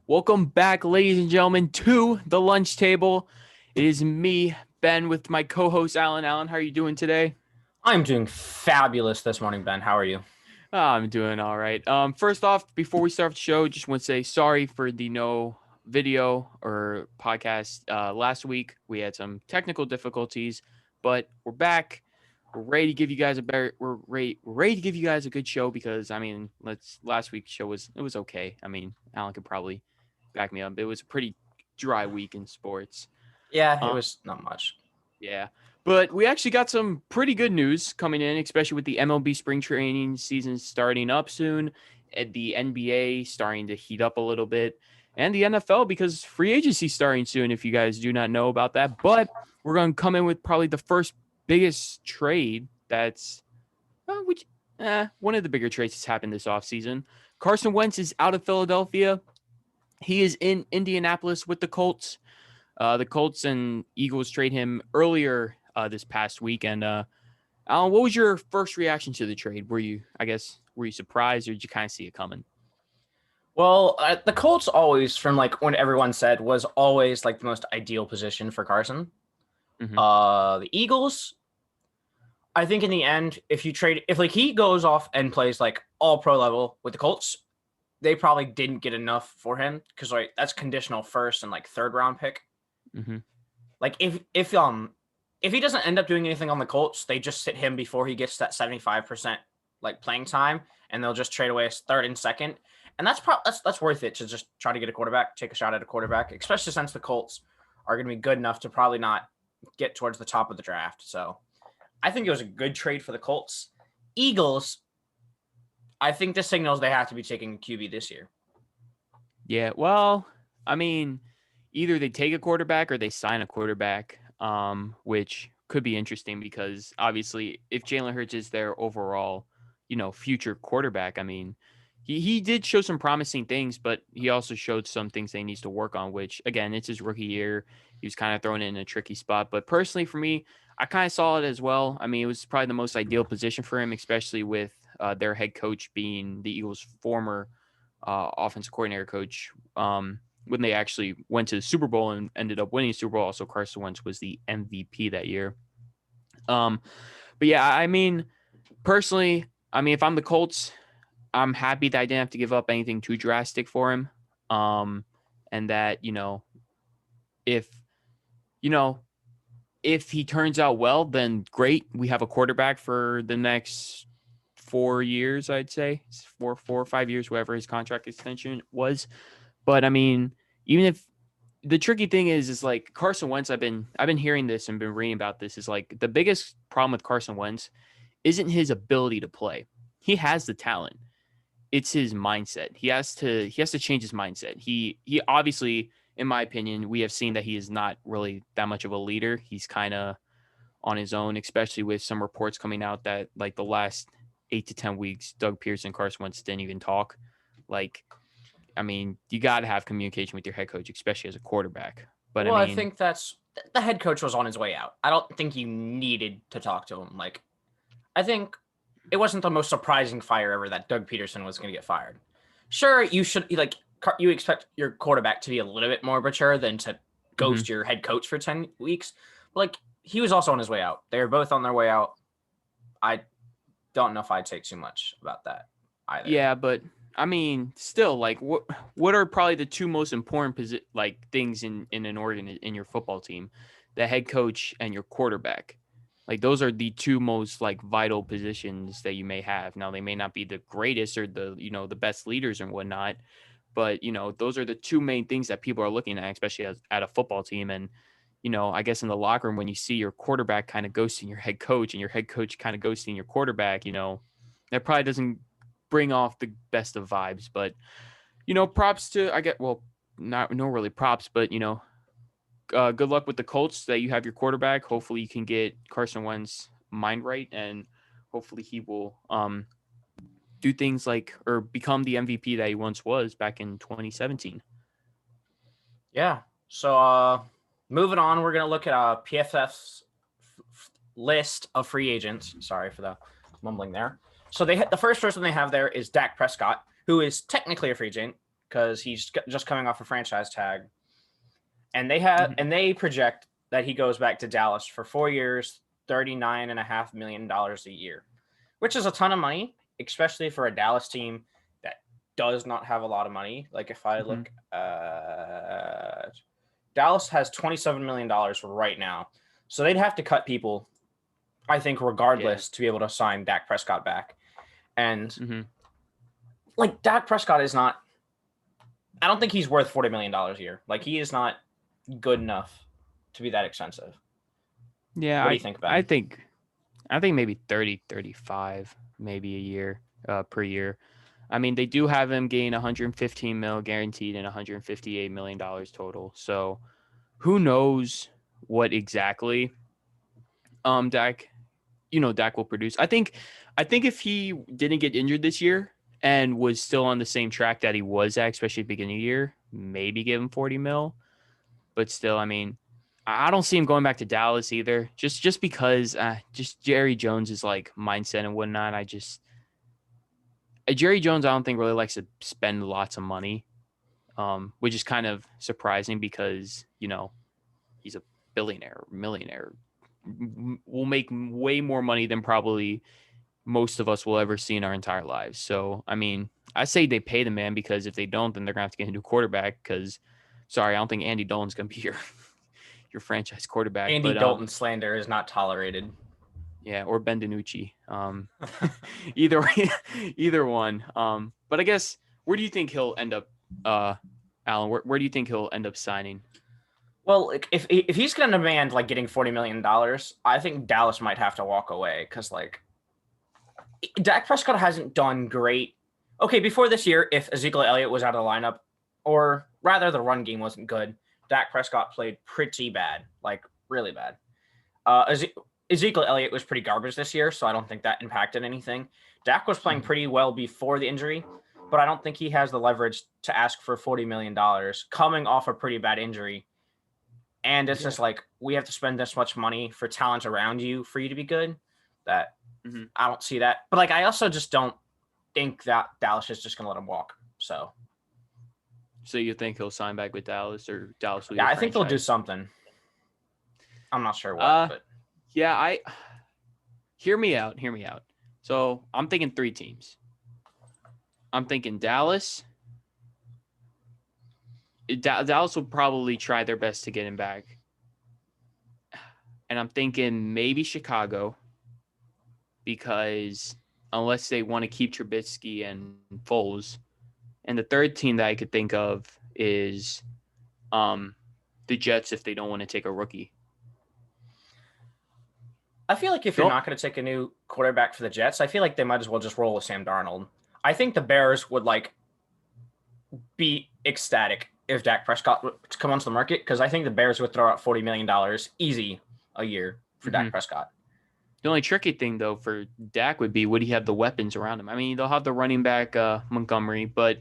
Welcome back, ladies and gentlemen, to the lunch table. It is me, Ben, with my co-host Alan. Alan, how are you doing today? I'm doing fabulous this morning, Ben. How are you? I'm doing all right. First off, before we start the show, just want to say sorry for the no video or podcast. Last week we had some technical difficulties, but we're back. We're ready to give you guys we're ready to give you guys a good show because last week's show was okay. Alan could probably back me up. It was a pretty dry week in sports. Yeah, it Um, was not much. yeah. But we actually got some pretty good news coming in, especially with the MLB spring training season starting up soon, and the NBA starting to heat up a little bit, and the NFL because free agency starting soon, if you guys do not know about that. But we're going to come in with probably the first biggest trade that's one of the bigger trades that's happened this offseason. Carson Wentz is out of Philadelphia. He is in Indianapolis with the Colts. The Colts and Eagles trade him earlier this past week. And Alan, what was your first reaction to the trade? Were you surprised, or did you kind of see it coming? Well, the Colts always, from like when everyone said, was always like the most ideal position for Carson. Mm-hmm. The Eagles, I think in the end, if like he goes off and plays like all pro level with the Colts, they probably didn't get enough for him because like that's conditional first and like third round pick. Mm-hmm. Like if he doesn't end up doing anything on the Colts, they just sit him before he gets that 75% like playing time, and they'll just trade away his third and second. And that's worth it to just try to get a quarterback, take a shot at a quarterback, especially since the Colts are going to be good enough to probably not get towards the top of the draft. So I think it was a good trade for the Colts. Eagles, I think this signals they have to be taking QB this year. Yeah, well, I mean, either they take a quarterback or they sign a quarterback, which could be interesting because obviously, if Jalen Hurts is their overall, future quarterback, he did show some promising things, but he also showed some things that he needs to work on. Which again, it's his rookie year. He was kind of thrown in a tricky spot. But personally, for me, I kind of saw it as well. It was probably the most ideal position for him, especially with their head coach being the Eagles' former offensive coordinator coach. When they actually went to the Super Bowl and ended up winning the Super Bowl. Also, Carson Wentz was the MVP that year. But yeah, personally, if I'm the Colts, I'm happy that I didn't have to give up anything too drastic for him. And that, if, you know, if he turns out well, then great. We have a quarterback for the next 4 years, I'd say 4 or 5 years, whatever his contract extension was. But even if the tricky thing is like Carson Wentz, I've been hearing this and been reading about this, is like the biggest problem with Carson Wentz isn't his ability to play. He has the talent. It's his mindset. He has to change his mindset. He obviously, in my opinion, we have seen that he is not really that much of a leader. He's kind of on his own, especially with some reports coming out that like the last 8 to 10 weeks, Doug Pearson, Carson Wentz didn't even talk. Like, you got to have communication with your head coach, especially as a quarterback. But Well, I think that's the head coach was on his way out. I don't think you needed to talk to him. Like, I think it wasn't the most surprising fire ever that Doug Peterson was going to get fired. Sure, you should you expect your quarterback to be a little bit more mature than to mhm. ghost your head coach for 10 weeks. But like, he was also on his way out. They were both on their way out. I don't know if I'd take too much about that either. Yeah, but still, like, what are probably the two most important things in an in your football team? The head coach and your quarterback. Like, those are the two most like vital positions that you may have. Now, they may not be the greatest or the best leaders and whatnot, but those are the two main things that people are looking at, especially at a football team. And I guess in the locker room, when you see your quarterback kind of ghosting your head coach and your head coach kind of ghosting your quarterback, that probably doesn't bring off the best of vibes. But props to, I get, well, not no really props, but good luck with the Colts that you have your quarterback. Hopefully you can get Carson Wentz mind right, and hopefully he will do things like, or become the MVP that he once was back in 2017. Yeah. So moving on, we're gonna look at PFF's list of free agents. Sorry for the mumbling there. So the first person they have there is Dak Prescott, who is technically a free agent because he's just coming off a franchise tag. And they project that he goes back to Dallas for 4 years, $39.5 million a year, which is a ton of money, especially for a Dallas team that does not have a lot of money. Like if I look at Dallas has $27 million right now. So they'd have to cut people, I think, regardless to be able to sign Dak Prescott back. And like Dak Prescott is not, I don't think he's worth $40 million a year. Like he is not good enough to be that expensive. Yeah. What do you think about I think maybe 30, 35, maybe a year, per year. I mean, they do have him gain 115 mil guaranteed and $158 million total. So who knows what exactly Dak will produce. I think if he didn't get injured this year and was still on the same track that he was at, especially at the beginning of the year, maybe give him 40 mil. But still, I mean, I don't see him going back to Dallas either. Just because just Jerry Jones' like mindset and whatnot. Jerry Jones, I don't think really likes to spend lots of money, which is kind of surprising because, he's a billionaire, millionaire, will make way more money than probably most of us will ever see in our entire lives. So, I mean, I say they pay the man because if they don't, then they're going to have to get a new quarterback because, sorry, I don't think Andy Dalton's going to be your franchise quarterback. Andy Dalton slander is not tolerated. Yeah, or Ben DiNucci. Either one. But I guess, where do you think he'll end up, Alan? Where do you think he'll end up signing? Well, if he's going to demand like getting $40 million, I think Dallas might have to walk away because like Dak Prescott hasn't done great. Okay, before this year, if Ezekiel Elliott was out of the lineup, or rather the run game wasn't good, Dak Prescott played pretty bad, like really bad. Ezekiel Elliott was pretty garbage this year, so I don't think that impacted anything. Dak was playing pretty well before the injury, but I don't think he has the leverage to ask for $40 million coming off a pretty bad injury. And it's just like, we have to spend this much money for talent around you for you to be good. That I don't see that. But like, I also just don't think that Dallas is just going to let him walk. So you think he'll sign back with Dallas, or Dallas will? Yeah, I think they'll do something. I'm not sure what, but yeah, hear me out. So I'm thinking 3 teams. I'm thinking Dallas. Dallas will probably try their best to get him back. And I'm thinking maybe Chicago, because unless they want to keep Trubisky and Foles. And the third team that I could think of is the Jets if they don't want to take a rookie. I feel like if you're not going to take a new quarterback for the Jets, I feel like they might as well just roll with Sam Darnold. I think the Bears would like be ecstatic if Dak Prescott would come onto the market, because I think the Bears would throw out $40 million easy a year for Dak Prescott. The only tricky thing, though, for Dak would be, would he have the weapons around him? I mean, they'll have the running back Montgomery, but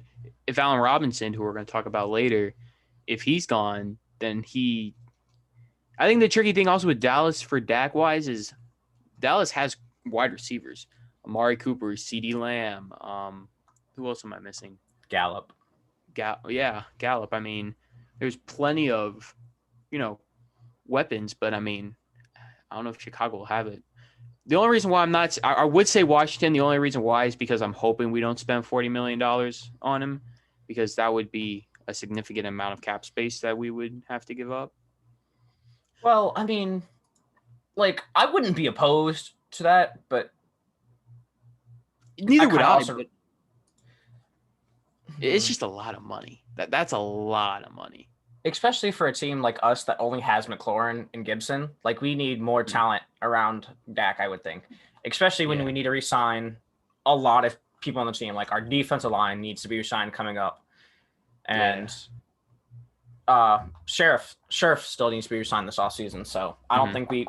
if Allen Robinson, who we're going to talk about later, if he's gone, then I think the tricky thing also with Dallas for Dak-wise is Dallas has wide receivers. Amari Cooper, CeeDee Lamb. Who else am I missing? Gallup. Gallup. I mean, there's plenty of, weapons, but I mean, I don't know if Chicago will have it. The only reason why I would say Washington, the only reason why is because I'm hoping we don't spend $40 million on him, because that would be a significant amount of cap space that we would have to give up. Well, I mean, like, I wouldn't be opposed to that, but neither would I. But it's just a lot of money. That's a lot of money. Especially for a team like us that only has McLaurin and Gibson. Like, we need more talent around Dak, I would think. Especially when we need to re-sign a lot of people on the team. Like, our defensive line needs to be re-signed coming up. And Sheriff still needs to be re-signed this offseason. So I don't think we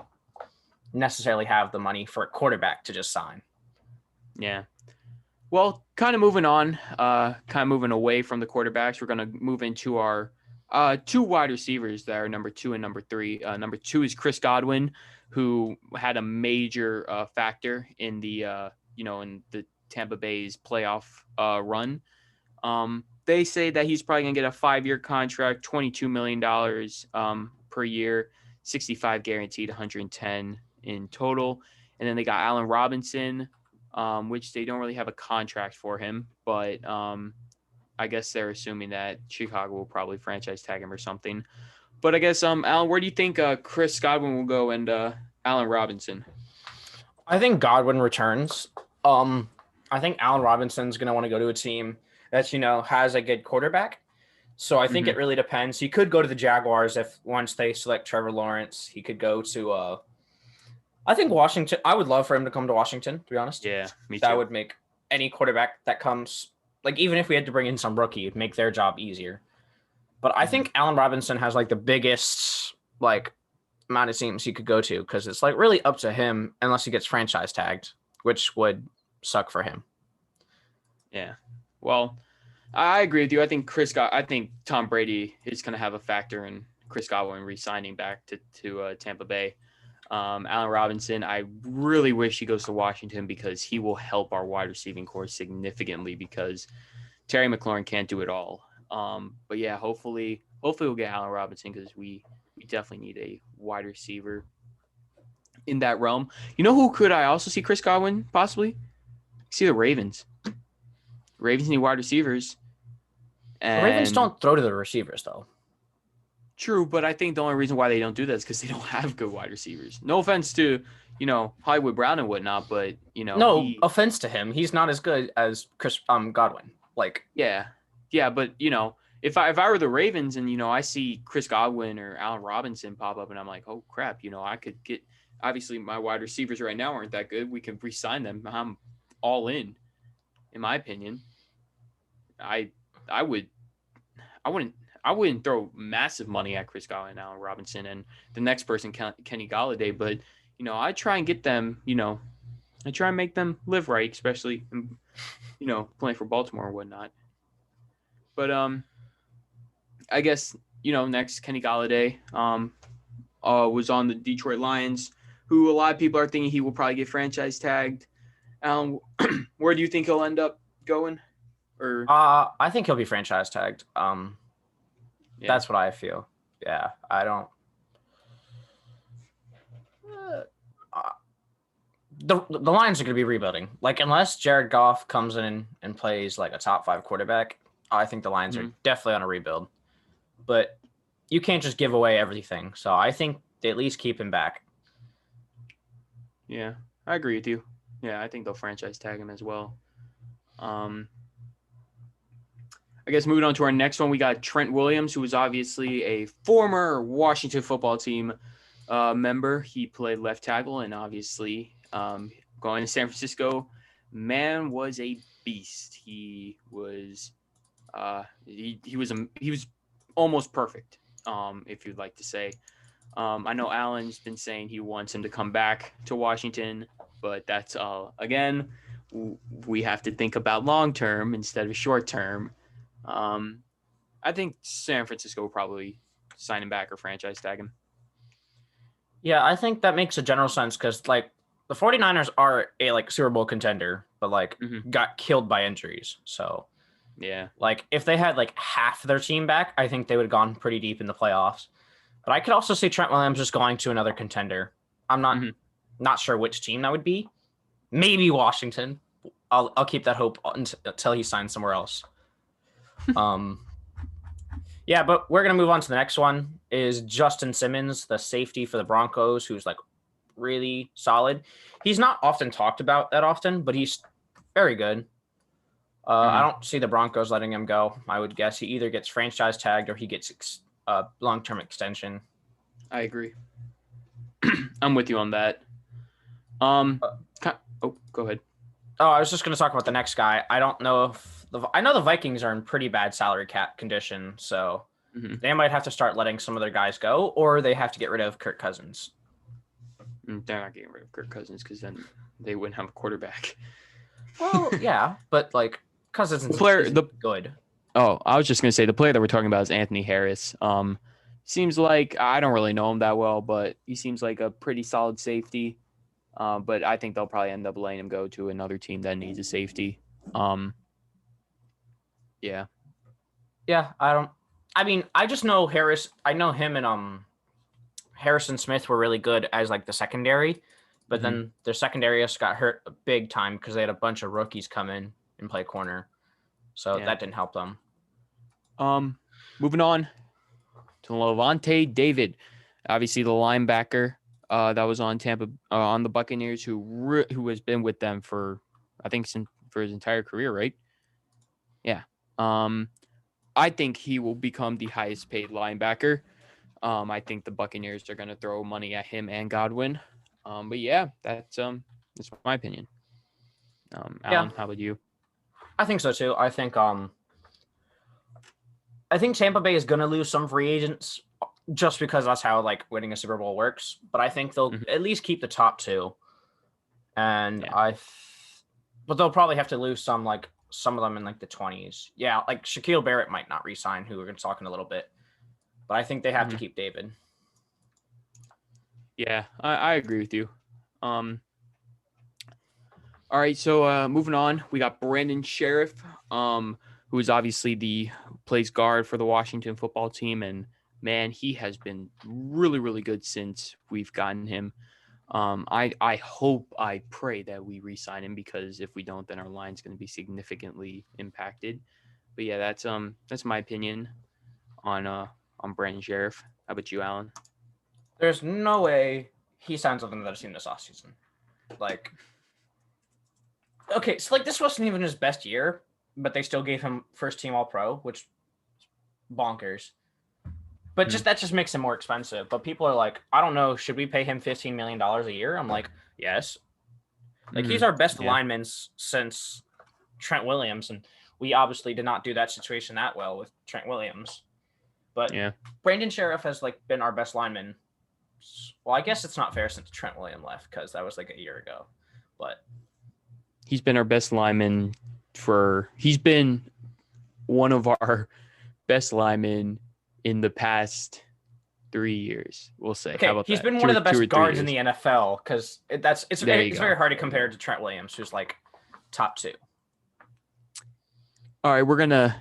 necessarily have the money for a quarterback to just sign. Yeah. Well, kind of moving on, moving away from the quarterbacks, we're going to move into our 2 wide receivers that are number 2 and number 3. Number 2 is Chris Godwin, who had a major factor in the in the Tampa Bay's playoff run. they say that he's probably going to get a 5-year contract, $22 million per year, 65 guaranteed, 110 in total. And then they got Allen Robinson, which they don't really have a contract for him, but I guess they're assuming that Chicago will probably franchise tag him or something. But I guess, Alan, where do you think Chris Godwin will go and Allen Robinson? I think Godwin returns. I think Allen Robinson's going to want to go to a team that, has a good quarterback. So I think it really depends. He could go to the Jaguars if once they select Trevor Lawrence. He could go to I think Washington. I would love for him to come to Washington, to be honest. Yeah, me too. That would make any quarterback that comes, like, even if we had to bring in some rookie, it'd make their job easier. But I think Allen Robinson has, like, the biggest, like, amount of teams he could go to because it's, like, really up to him unless he gets franchise tagged, which would suck for him. Yeah. Well, I agree with you. I think Tom Brady is going to have a factor in Chris Godwin re-signing back to Tampa Bay. Allen Robinson, I really wish he goes to Washington because he will help our wide receiving core significantly because Terry McLaurin can't do it all. But yeah, hopefully we'll get Allen Robinson because we definitely need a wide receiver in that realm. You know who could I also see Chris Godwin possibly? See the Ravens. Ravens need wide receivers. And The Ravens don't throw to the receivers, though. True, but I think the only reason why they don't do that is because they don't have good wide receivers. No offense to, Hollywood Brown and whatnot, but, offense to him. He's not as good as Chris Godwin. Like, yeah, but, if I were the Ravens and, I see Chris Godwin or Allen Robinson pop up and I'm like, oh, crap, I could get – obviously my wide receivers right now aren't that good. We can re-sign them. I'm all in my opinion. I wouldn't throw massive money at Chris Godwin and Allen Robinson and the next person, Kenny Gallaudet, but, I try and get them, I try and make them live right, especially, playing for Baltimore and whatnot. But I guess, next Kenny Gallaudet was on the Detroit Lions, who a lot of people are thinking he will probably get franchise tagged. Alan, where do you think he'll end up going? Or I think he'll be franchise tagged. That's what I feel. Yeah, I don't. The Lions are going to be rebuilding. Like, unless Jared Goff comes in and plays like a top 5 quarterback, I think the Lions are definitely on a rebuild. But you can't just give away everything. So I think they at least keep him back. Yeah, I agree with you. Yeah, I think they'll franchise tag him as well. I guess moving on to our next one, we got Trent Williams, who was obviously a former Washington football team member. He played left tackle, and obviously going to San Francisco, man was a beast. He was he was almost perfect, if you'd like to say. I know Alan's been saying he wants him to come back to Washington, but that's again, we have to think about long term instead of short term. I think San Francisco will probably sign him back or franchise tag him. Yeah, I think that makes a general sense because, like, the 49ers are a, like, Super Bowl contender, but, like, got killed by injuries. So, yeah. Like, if they had, like, half their team back, I think they would have gone pretty deep in the playoffs. But I could also see Trent Williams just going to another contender. I'm not sure which team that would be. Maybe Washington. I'll keep that hope until he signs somewhere else. Yeah, but we're going to move on to the next one is Justin Simmons, the safety for the Broncos, who's, like, really solid. He's not often talked about that often, but he's very good. I don't see the Broncos letting him go. I would guess he either gets franchise tagged or he gets a long-term extension. I agree. I'm with you on that. Go ahead. Oh, I was just going to talk about the next guy. I don't know if I know the Vikings are in pretty bad salary cap condition, so they might have to start letting some of their guys go, or they have to get rid of Kirk Cousins. They're not getting rid of Kirk Cousins because then they wouldn't have a quarterback. Well, yeah, but, like, Cousins is good. Oh, I was just going to say the player that we're talking about is Anthony Harris. Seems like I don't really know him that well, but he seems like a pretty solid safety. But I think they'll probably end up letting him go to another team that needs a safety. Yeah. Yeah, I don't. I mean, I just know Harris. I know him and Harrison Smith were really good as like the secondary, but Hmm. then their secondary just got hurt big time because they had a bunch of rookies come in and play corner, so Yeah. that didn't help them. Moving on to Lavonte David, obviously the linebacker that was on Tampa on the Buccaneers, who has been with them for I think for his entire career, right? Yeah. Um, I think he will become the highest paid linebacker. I think the Buccaneers are going to throw money at him and Godwin. But yeah, that's my opinion. Yeah, Alan, how about you? I think so too. I think Tampa Bay is gonna lose some free agents just because that's how like winning a Super Bowl works. But I think they'll Mhm. at least keep the top two, and Yeah. but they'll probably have to lose some of them in like the 20s. Yeah, like Shaquille Barrett might not resign, who we're gonna talk in a little bit, but I think they have to Mhm. keep David. Yeah, I agree with you. Um, all right, so moving on, we got Brandon Sheriff, who is obviously the plays guard for the Washington football team, and man, he has been really, really good since we've gotten him. I hope, I pray that we re-sign him because if we don't, then our line's going to be significantly impacted. But yeah, that's my opinion on Brandon Sheriff. How about you, Alan? There's no way he signs with another team this offseason. Like, okay, so like this wasn't even his best year, but they still gave him first team All Pro, which bonkers. But Hmm. just that just makes him more expensive. But people are like, I don't know, should we pay him $15 million a year? I'm like, yes. Like he's Hmm. our best Yeah. lineman since Trent Williams, and we obviously did not do that situation that well with Trent Williams. But Yeah. Brandon Sheriff has like been our best lineman. Well, I guess it's not fair since Trent Williams left because that was like a year ago. But He's been our best lineman he's been one of our best linemen in the past 3 years. We'll say. How okay, about he's that? been one Two of or the two or best three guards in years. the NFL because There you it's very go. hard to There you compare go. to Trent Williams, who's like top two. All right, we're gonna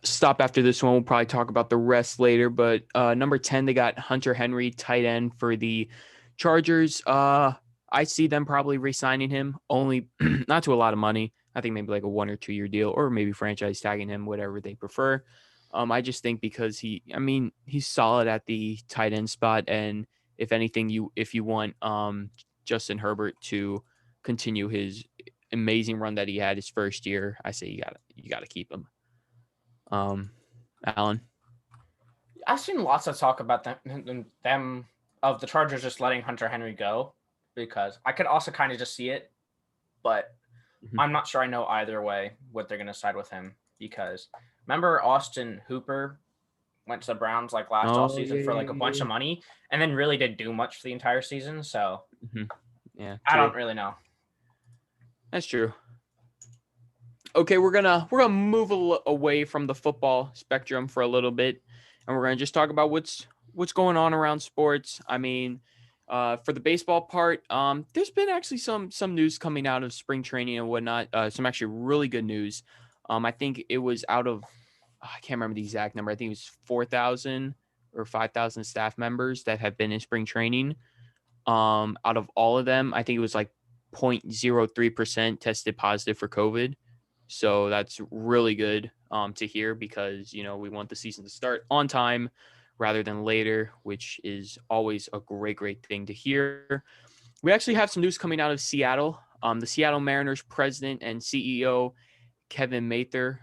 stop after this one. We'll probably talk about the rest later. But number 10, they got Hunter Henry, tight end for the Chargers. I see them probably re-signing him, only not to a lot of money. I think maybe like a 1 or 2 year deal, or maybe franchise tagging him, whatever they prefer. I just think because he's solid at the tight end spot, and if anything, if you want Justin Herbert to continue his amazing run that he had his first year, I say you gotta keep him. Um, Alan. I've seen lots of talk about them of the Chargers just letting Hunter Henry go because I could also kind of just see it, but Mhm. I'm not sure I know either way what they're going to side with him because remember Austin Hooper went to the Browns like last Oh off season yeah, for yeah, like a yeah, bunch yeah. of money and then really didn't do much for the entire season. So Mhm. Yeah, I true. don't really know. That's true. Okay, we're gonna move away from the football spectrum for a little bit, and we're gonna just talk about what's going on around sports. I mean, for the baseball part, there's been actually some news coming out of spring training and whatnot. Some actually really good news. I think it was out of I can't remember the exact number. I think it was 4,000 or 5,000 staff members that have been in spring training. Out of all of them, I think it was like 0.03% tested positive for COVID. So that's really good to hear because, we want the season to start on time rather than later, which is always a great, great thing to hear. We actually have some news coming out of Seattle. The Seattle Mariners president and CEO, Kevin Mather,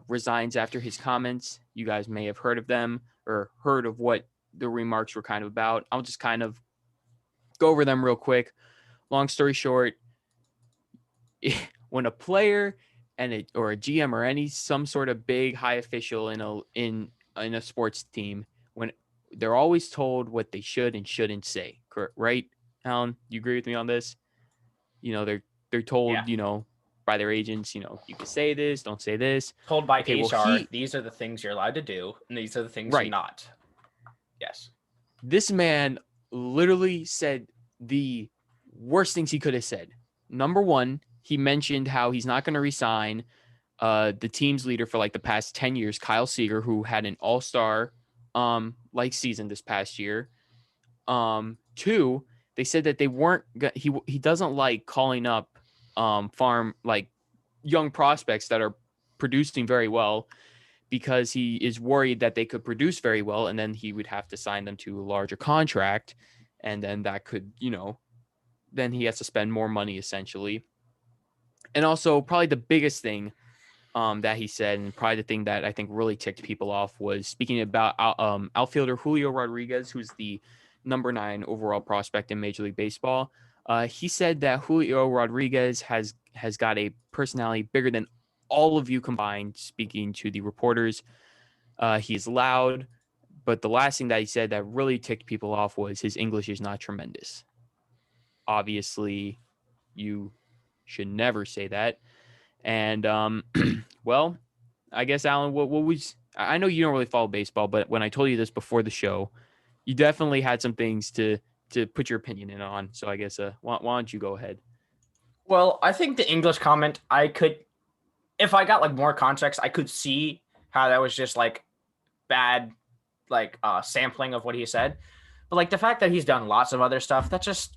resigns after his comments. You guys may have heard of them or heard of what the remarks were kind of about. I'll just kind of go over them real quick. Long story short, when a player or a GM or some sort of big high official in a sports team, when they're always told what they should and shouldn't say, right? Alan, you agree with me on this? They're Yeah. told, by their agents, you can say this, don't say this. Told by Okay, well HR, these are the things you're allowed to do, and these are the things you're right. not. Yes. This man literally said the worst things he could have said. Number one, he mentioned how he's not going to resign the team's leader for like the past 10 years, Kyle Seager, who had an all-star like season this past year. Two, they said that they weren't he doesn't like calling up farm like young prospects that are producing very well because he is worried that they could produce very well and then he would have to sign them to a larger contract, and then that could, then he has to spend more money essentially. And also probably the biggest thing that he said, and probably the thing that I think really ticked people off, was speaking about outfielder Julio Rodriguez, who's the number 9 overall prospect in Major League Baseball. He said that Julio Rodriguez has got a personality bigger than all of you combined. Speaking to the reporters, he's loud, but the last thing that he said that really ticked people off was his English is not tremendous. Obviously, you should never say that. And well, I guess, Alan, what was, I know you don't really follow baseball, but when I told you this before the show, you definitely had some things to put your opinion in on. So I guess why don't you go ahead? Well, I think the English comment, I could, if I got like more context, I could see how that was just like bad, like sampling of what he said. But like the fact that he's done lots of other stuff, that just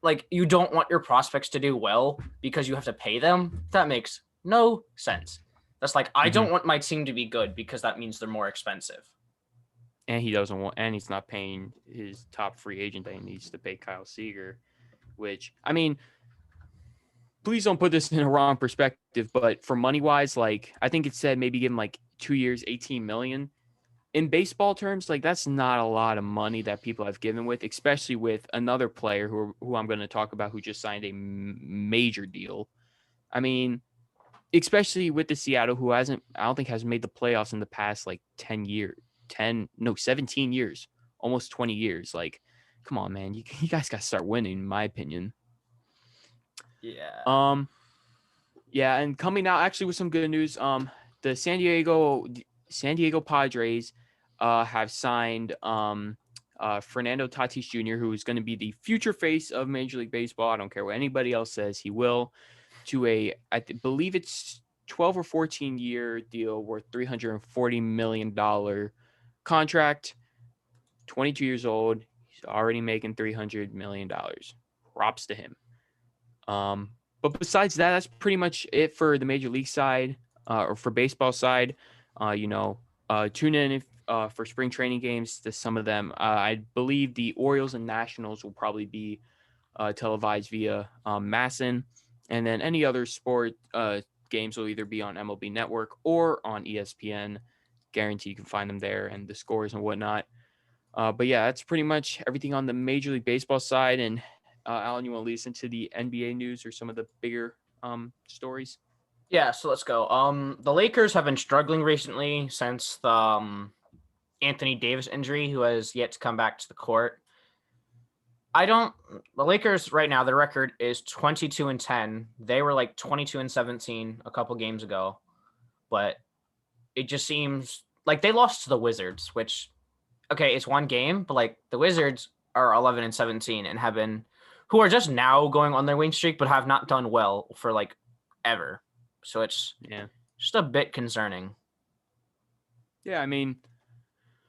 like, you don't want your prospects to do well because you have to pay them. That makes no sense. That's like, I don't want my team to be good because that means they're more expensive. And he doesn't want, and he's not paying his top free agent that he needs to pay Kyle Seager, which, I mean, please don't put this in a wrong perspective, but for money wise, like I think it said maybe give him like 2 years, 18 million. In baseball terms, like that's not a lot of money that people have given with, especially with another player who I'm going to talk about who just signed a major deal. I mean, especially with the Seattle, who I don't think has made the playoffs in the past like 17 years, almost 20 years. Like, come on, man, you guys got to start winning, in my opinion. Yeah. Yeah, and coming out actually with some good news. The San Diego Padres have signed Fernando Tatis Jr., who is going to be the future face of Major League Baseball. I don't care what anybody else says, he will, to I believe it's 12 or 14 year deal worth $340 million contract. 22 years old. He's already making $300 million. Props to him. But besides that, that's pretty much it for the Major League side, or for baseball side. Tune in for spring training games to some of them. I believe the Orioles and Nationals will probably be televised via MASN, and then any other sport games will either be on MLB Network or on ESPN. Guarantee you can find them there, and the scores and whatnot. But yeah, that's pretty much everything on the Major League Baseball side. And Alan, you want to listen to the NBA news or some of the bigger stories? Yeah, so let's go. The Lakers have been struggling recently since the Anthony Davis injury, who has yet to come back to the court. The Lakers right now, their record is 22-10. They were like 22-17 a couple games ago, but it just seems like they lost to the Wizards, which, okay, it's one game, but like the Wizards are 11-17 and have been, who are just now going on their winning streak, but have not done well for like ever. So it's just a bit concerning. Yeah, I mean,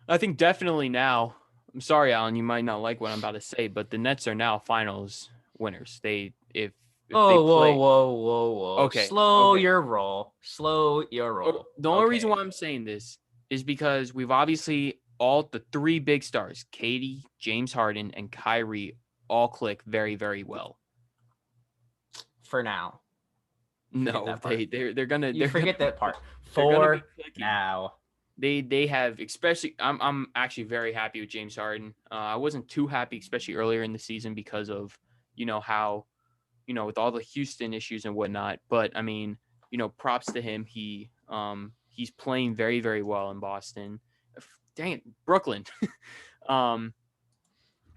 I think definitely now, I'm sorry, Alan, you might not like what I'm about to say, but the Nets are now finals winners. If they play. Whoa. Okay. Slow your roll. The only reason why I'm saying this is because we've obviously all the 3 big stars, Katie, James Harden, and Kyrie, all click very, very well. For now. No, they're gonna. Forget that part. For now. They have, especially. I'm actually very happy with James Harden. I wasn't too happy, especially earlier in the season, because of how, with all the Houston issues and whatnot. But I mean, props to him. He's playing very, very well in Boston. Dang it, Brooklyn.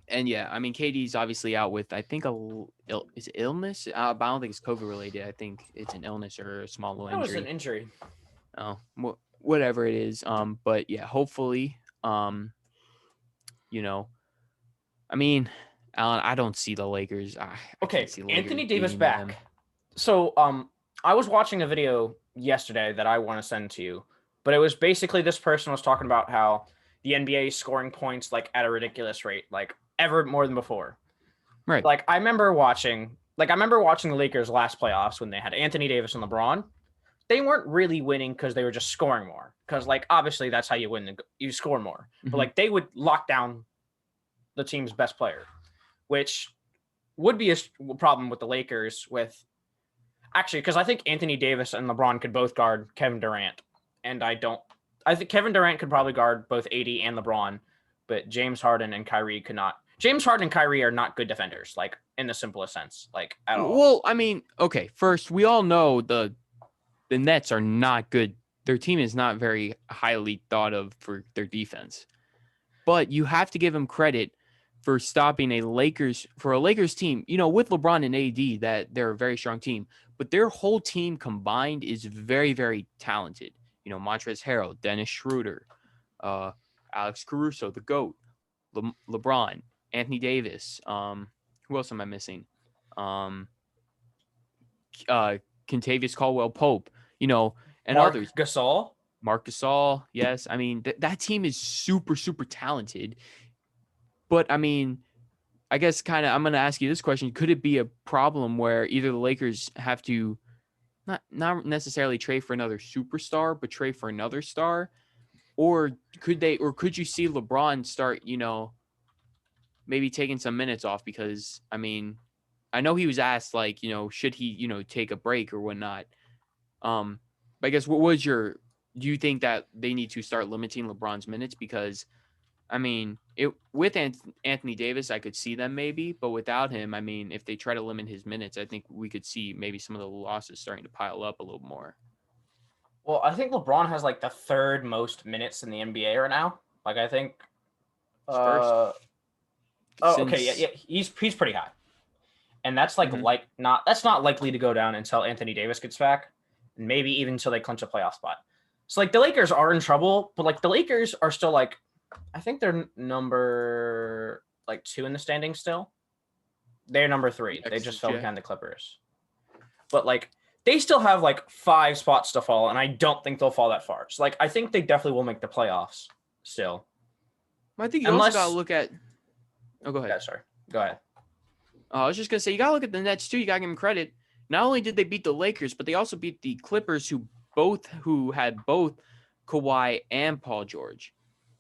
And yeah, I mean, KD's obviously out with, I think, is it illness? But I don't think it's COVID related. I think it's an illness or a small little injury. It was an injury. Oh, whatever it is. But yeah, hopefully, I mean, Alan, I don't see the Lakers. Okay, Anthony Davis back. So, I was watching a video yesterday that I want to send to you, but it was basically this person was talking about how the NBA is scoring points like at a ridiculous rate, like ever more than before. Right. Like I remember watching the Lakers last playoffs when they had Anthony Davis and LeBron. They weren't really winning because they were just scoring more. Because like obviously that's how you win. You score more, but like they would lock down the team's best player, which would be a problem with the Lakers with actually because I think Anthony Davis and LeBron could both guard Kevin Durant, and I think Kevin Durant could probably guard both AD and LeBron, but James Harden and Kyrie could not. James Harden and Kyrie are not good defenders, like in the simplest sense, like at all. Well, I mean, okay, first, we all know the Nets are not good. Their team is not very highly thought of for their defense. But you have to give them credit for stopping a Lakers team, with LeBron and AD, that they're a very strong team. But their whole team combined is very, very talented. Montrezl Harrell, Dennis Schroeder, Alex Caruso, the GOAT, LeBron, Anthony Davis. Who else am I missing? Kentavious Caldwell-Pope, and Mark others. Gasol. Marc Gasol, yes. I mean, that team is super, super talented. But, I mean, I guess kind of I'm going to ask you this question. Could it be a problem where either the Lakers have to not necessarily trade for another superstar, but trade for another star? Or could you see LeBron start, maybe taking some minutes off? Because, I mean, I know he was asked, like, should he, take a break or whatnot. But I guess do you think that they need to start limiting LeBron's minutes? Because, I mean, with Anthony Davis, I could see them maybe, but without him, I mean, if they try to limit his minutes, I think we could see maybe some of the losses starting to pile up a little more. Well, I think LeBron has like the third most minutes in the NBA right now. Like I think. First. Okay, yeah, he's pretty high, and that's like that's not likely to go down until Anthony Davis gets back, and maybe even until they clinch a playoff spot. So like the Lakers are in trouble, but like the Lakers are still like, I think they're number like 2 in the standings still. They're number 3. They just fell behind the Clippers, but like they still have like 5 spots to fall, and I don't think they'll fall that far. So like I think they definitely will make the playoffs still. I think you also got to look at. Oh, go ahead. Yeah, sorry. Go ahead. I was just gonna say you gotta look at the Nets too. You gotta give them credit. Not only did they beat the Lakers, but they also beat the Clippers, who had both Kawhi and Paul George.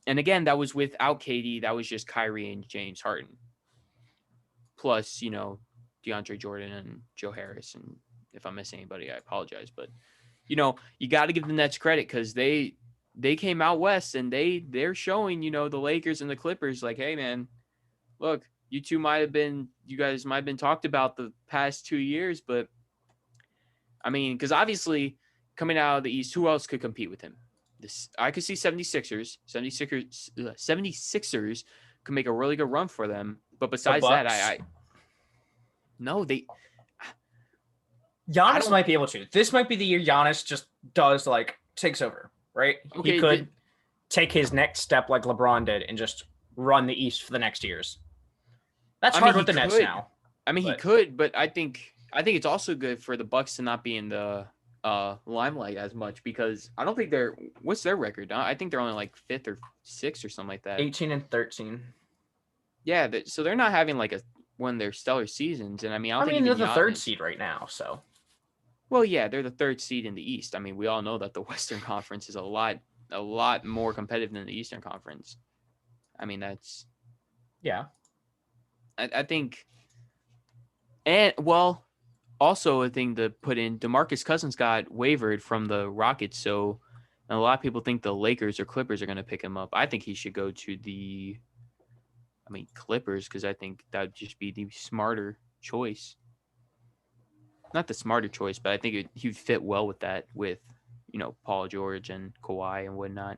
And again, that was without KD. That was just Kyrie and James Harden. Plus, DeAndre Jordan and Joe Harris. And if I'm missing anybody, I apologize. But, you got to give the Nets credit because they came out west and they're showing, the Lakers and the Clippers like, hey, man, look, you guys might have been talked about the past 2 years. But, I mean, because obviously coming out of the East, who else could compete with him? I could see 76ers. 76ers could make a really good run for them. But besides that, Giannis might be able to. This might be the year Giannis just takes over, right? Okay, he could take his next step like LeBron did and just run the East for the next years. That's hard with the Nets now. I mean, he could, but I think it's also good for the Bucks to not be in the limelight as much because I don't think what's their record? I think they're only like 5th or 6th or something like that. 18-13. Yeah, so they're not having like one of their stellar seasons, and I mean, they're the 3rd seed right now. So, well, yeah, they're the 3rd seed in the East. I mean, we all know that the Western Conference is a lot more competitive than the Eastern Conference. I mean, that's I think, and well. Also, a thing to put in, DeMarcus Cousins got waived from the Rockets, so a lot of people think the Lakers or Clippers are going to pick him up. I think he should go to the Clippers because I think that would just be the smarter choice. Not the smarter choice, but I think he would fit well with that, with, Paul George and Kawhi and whatnot.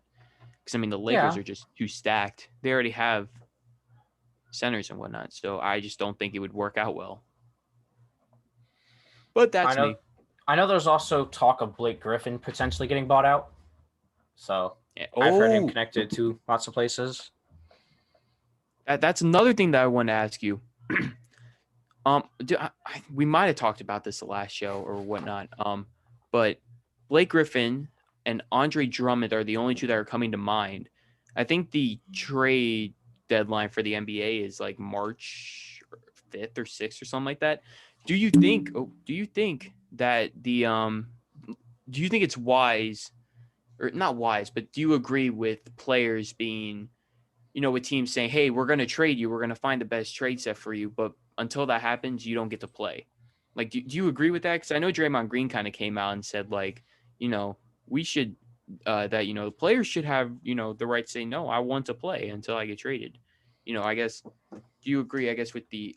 Because, the Lakers are just too stacked. They already have centers and whatnot, so I just don't think it would work out well. But that's me. I know there's also talk of Blake Griffin potentially getting bought out. So I've heard him connected to lots of places. That's another thing that I want to ask you. We might have talked about this the last show or whatnot. But Blake Griffin and Andre Drummond are the only two that are coming to mind. I think the trade deadline for the NBA is like March 5th or 6th or something like that. Do you think that do you think it's wise, or not wise, but do you agree with players being, with teams saying, "Hey, we're going to trade you. We're going to find the best trade set for you, but until that happens, you don't get to play." Like, do you agree with that? Because I know Draymond Green kind of came out and said, like, we should that the players should have the right to say, no, I want to play until I get traded. I guess, do you agree? I guess with the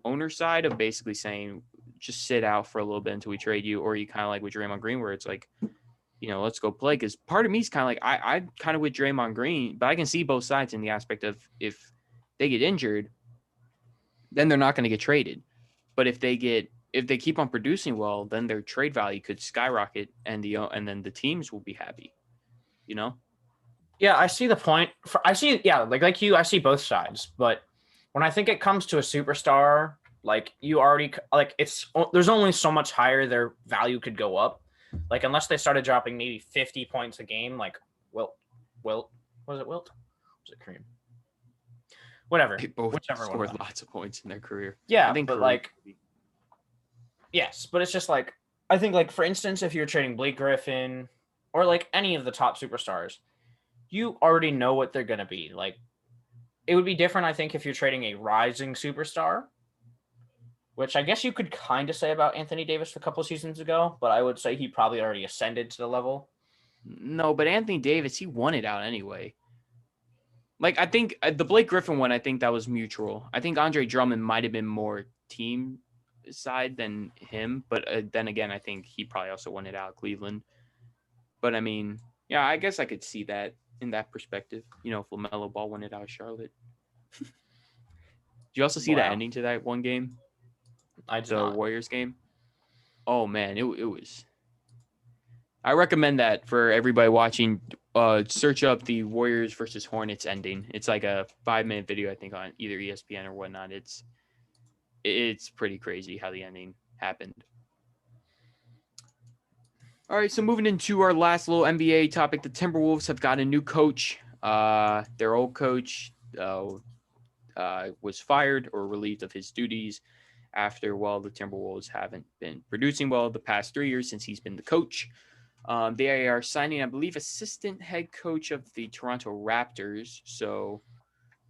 owner side of basically saying just sit out for a little bit until we trade you, or you kind of like with Draymond Green where it's like, let's go play. Because part of me is kind of like I kind of with Draymond Green, but I can see both sides in the aspect of if they get injured, then they're not going to get traded. But if they keep on producing well, then their trade value could skyrocket, and then the teams will be happy. Yeah, I see the point. Like you, I see both sides. But when I think it comes to a superstar, like you already like there's only so much higher their value could go up. Like unless they started dropping maybe 50 points a game, like Wilt, was it Wilt? Was it Kareem? Whatever. They both scored lots of points in their career. Yeah, yes, but it's just like I think, like, for instance, if you're trading Blake Griffin or like any of the top superstars, you already know what they're gonna be. Like, it would be different, I think, if you're trading a rising superstar, which I guess you could kind of say about Anthony Davis a couple of seasons ago, but I would say he probably already ascended to the level. No, but Anthony Davis, he won it out anyway. Like, I think the Blake Griffin one, I think that was mutual. I think Andre Drummond might have been more team side than him, but then again, I think he probably also won it out of Cleveland. But I mean, yeah, I guess I could see that in that perspective. If LaMelo Ball won it out of Charlotte. Did you also see the ending to that one game? The Warriors game? Oh man, it was. I recommend that for everybody watching. Search up the Warriors versus Hornets ending. It's like a 5-minute video, I think, on either ESPN or whatnot. It's pretty crazy how the ending happened. All right, so moving into our last little NBA topic, the Timberwolves have got a new coach. Their old coach was fired or relieved of his duties after, the Timberwolves haven't been producing well the past 3 years since he's been the coach. They are signing, I believe, assistant head coach of the Toronto Raptors. So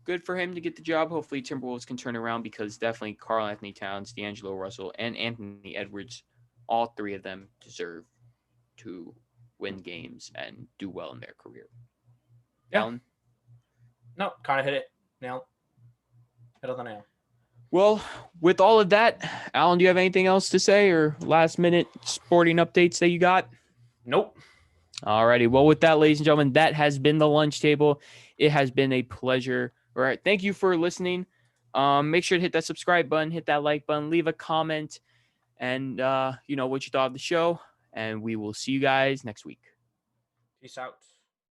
good for him to get the job. Hopefully Timberwolves can turn around, because definitely Karl-Anthony Towns, D'Angelo Russell, and Anthony Edwards, all three of them deserve to win games and do well in their career. Yeah. Alan? No, kind of hit it. Hit on the nail. Well, with all of that, Alan, do you have anything else to say, or last minute sporting updates that you got? Nope. All righty. Well, with that, ladies and gentlemen, that has been the lunch table. It has been a pleasure. All right. Thank you for listening. Make sure to hit that subscribe button, hit that like button, leave a comment, and what you thought of the show. And we will see you guys next week. Peace out.